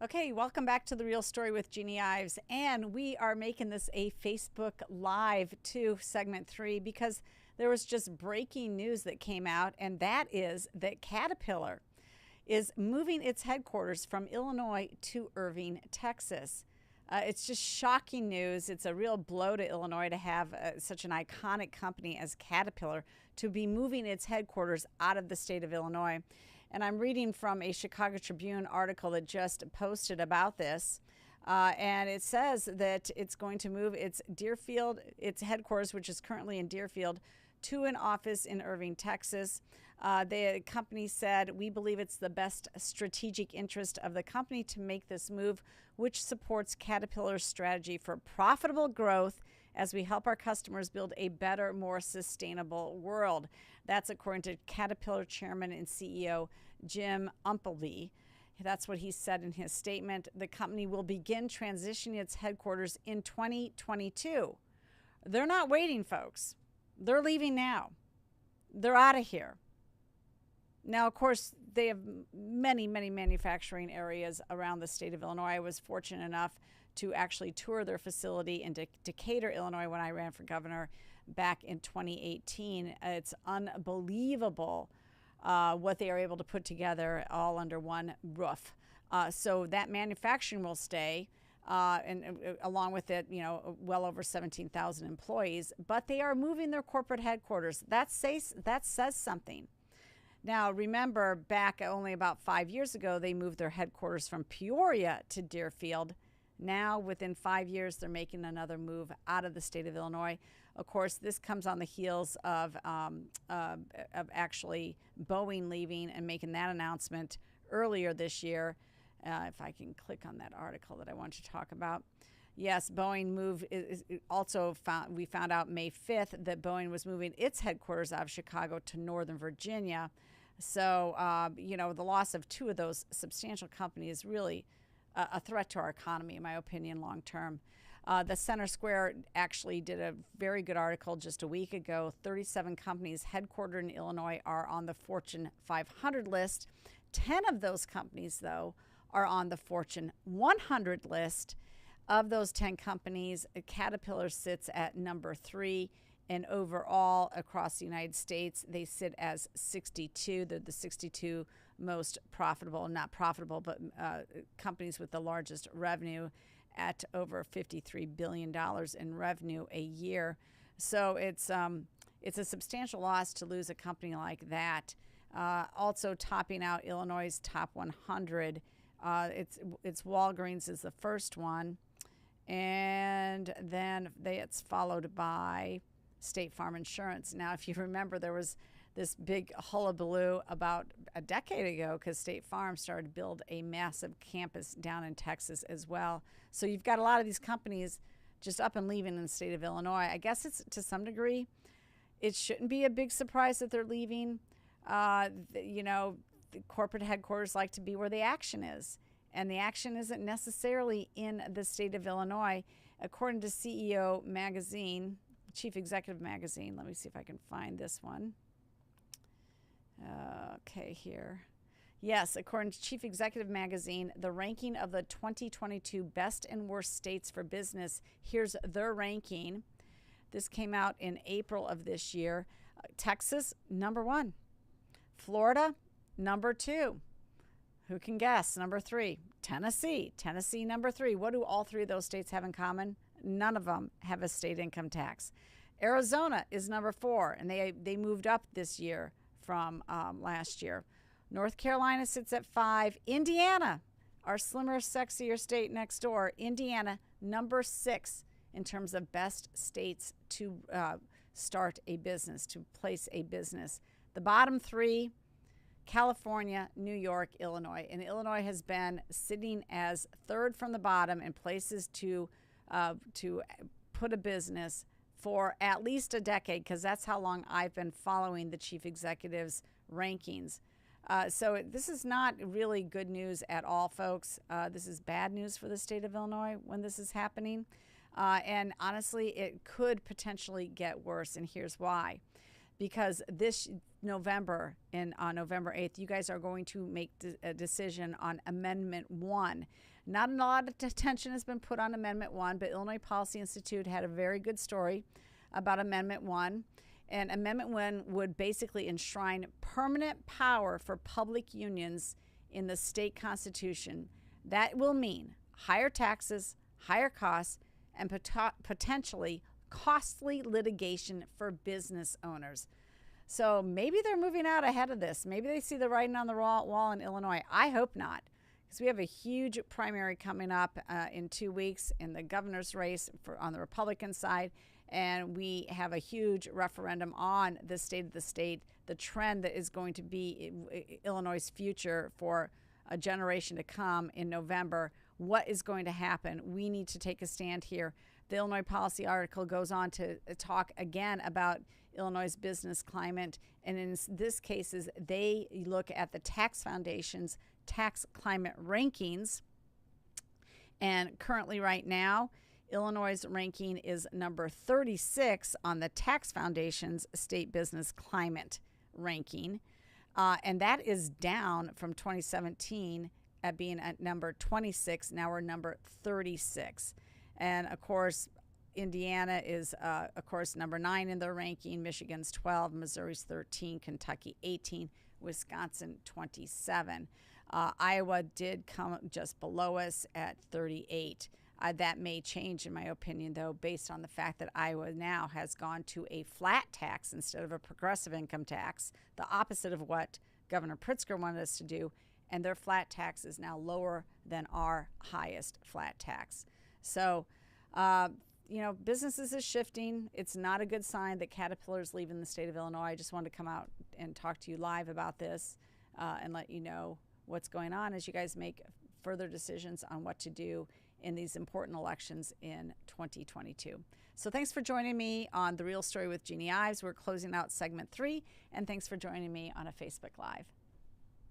Okay, welcome back to The Real Story with Jeanne Ives. And we are making this a Facebook Live to segment 3 because there was just breaking news that came out, and that is that Caterpillar is moving its headquarters from Illinois to Irving, Texas. It's just shocking news. It's a real blow to Illinois to have such an iconic company as Caterpillar to be moving its headquarters out of the state of Illinois. And I'm reading from a Chicago Tribune article that just posted about this. And it says that it's going to move its its headquarters, which is currently in Deerfield, to an office in Irving, Texas. The company said, "We believe it's the best strategic interest of the company to make this move, which supports Caterpillar's strategy for profitable growth as we help our customers build a better, more sustainable world." That's according to Caterpillar Chairman and CEO Jim Umpleby. That's what he said in his statement. The company will begin transitioning its headquarters in 2022. They're not waiting, folks. They're leaving now. They're out of here. Now, of course, they have many, many manufacturing areas around the state of Illinois. I was fortunate enough to actually tour their facility in Decatur, Illinois, when I ran for governor back in 2018. It's unbelievable what they are able to put together all under one roof. So that manufacturing will stay, and along with it, well over 17,000 employees. But they are moving their corporate headquarters. That says something. Now, remember, back only about 5 years ago, they moved their headquarters from Peoria to Deerfield. Now, within 5 years, they're making another move out of the state of Illinois. Of course, this comes on the heels of actually Boeing leaving and making that announcement earlier this year. If I can click on that article that I want to talk about. Yes, Boeing moved. We found out May 5th that Boeing was moving its headquarters out of Chicago to Northern Virginia. So, the loss of two of those substantial companies is really a threat to our economy, in my opinion, long term. The Center Square actually did a very good article just a week ago. 37 companies headquartered in Illinois are on the Fortune 500 list. 10 of those companies, though, are on the Fortune 100 list. Of those 10 companies, Caterpillar sits at number 3. And overall, across the United States, they sit as 62. They're the 62 most profitable, not profitable, but companies with the largest revenue at over $53 billion in revenue a year. So it's a substantial loss to lose a company like that. Also topping out Illinois' top 100, it's Walgreens is the first one. And then it's followed by State Farm Insurance. Now, if you remember, there was this big hullabaloo about a decade ago because State Farm started to build a massive campus down in Texas as well. So you've got a lot of these companies just up and leaving in the state of Illinois. I guess it's to some degree, it shouldn't be a big surprise that they're leaving. The corporate headquarters like to be where the action is. And the action isn't necessarily in the state of Illinois. According to CEO Magazine, Chief Executive Magazine, let me see if I can find this one. Okay, here. Yes, according to Chief Executive Magazine, the ranking of the 2022 best and worst states for business, here's their ranking. This came out in April of this year. Texas, number 1. Florida, number 2. Who can guess? Number 3, Tennessee. Tennessee, number 3. What do all 3 of those states have in common? None of them have a state income tax. Arizona is number 4, and they moved up this year from last year. North Carolina sits at 5. Indiana, our slimmer, sexier state next door. Indiana, number 6 in terms of best states to start a business, to place a business. The bottom 3, California, New York, Illinois. And Illinois has been sitting as 3rd from the bottom in places to put a business for at least a decade, because that's how long I've been following the chief executive's rankings. So this is not really good news at all, folks. This is bad news for the state of Illinois when this is happening. And honestly, it could potentially get worse, and here's why. Because November, on November 8th, you guys are going to make a decision on Amendment 1. Not a lot of attention has been put on Amendment 1, but Illinois Policy Institute had a very good story about Amendment 1. And Amendment 1 would basically enshrine permanent power for public unions in the state constitution. That will mean higher taxes, higher costs, and potentially costly litigation for business owners. So maybe they're moving out ahead of this. Maybe they see the writing on the wall in Illinois. I hope not, because we have a huge primary coming up in 2 weeks in the governor's race on the Republican side, and we have a huge referendum on the state of the state, the trend that is going to be Illinois' future for a generation to come in November. What is going to happen? We need to take a stand here. The Illinois Policy article goes on to talk again about Illinois' business climate, and in this case, they look at the Tax Foundation's tax climate rankings, and currently right now, Illinois' ranking is number 36 on the Tax Foundation's state business climate ranking, and that is down from 2017 at being at number 26. Now we're number 36. And of course, Indiana is, of course, number 9 in their ranking. Michigan's 12, Missouri's 13, Kentucky 18, Wisconsin 27. Iowa did come just below us at 38. That may change, in my opinion, though, based on the fact that Iowa now has gone to a flat tax instead of a progressive income tax, the opposite of what Governor Pritzker wanted us to do, and their flat tax is now lower than our highest flat tax. So, businesses is shifting. It's not a good sign that Caterpillar is leaving the state of Illinois. I just wanted to come out and talk to you live about this and let you know what's going on as you guys make further decisions on what to do in these important elections in 2022. So thanks for joining me on The Real Story with Jeanne Ives. We're closing out segment 3, and thanks for joining me on a Facebook Live.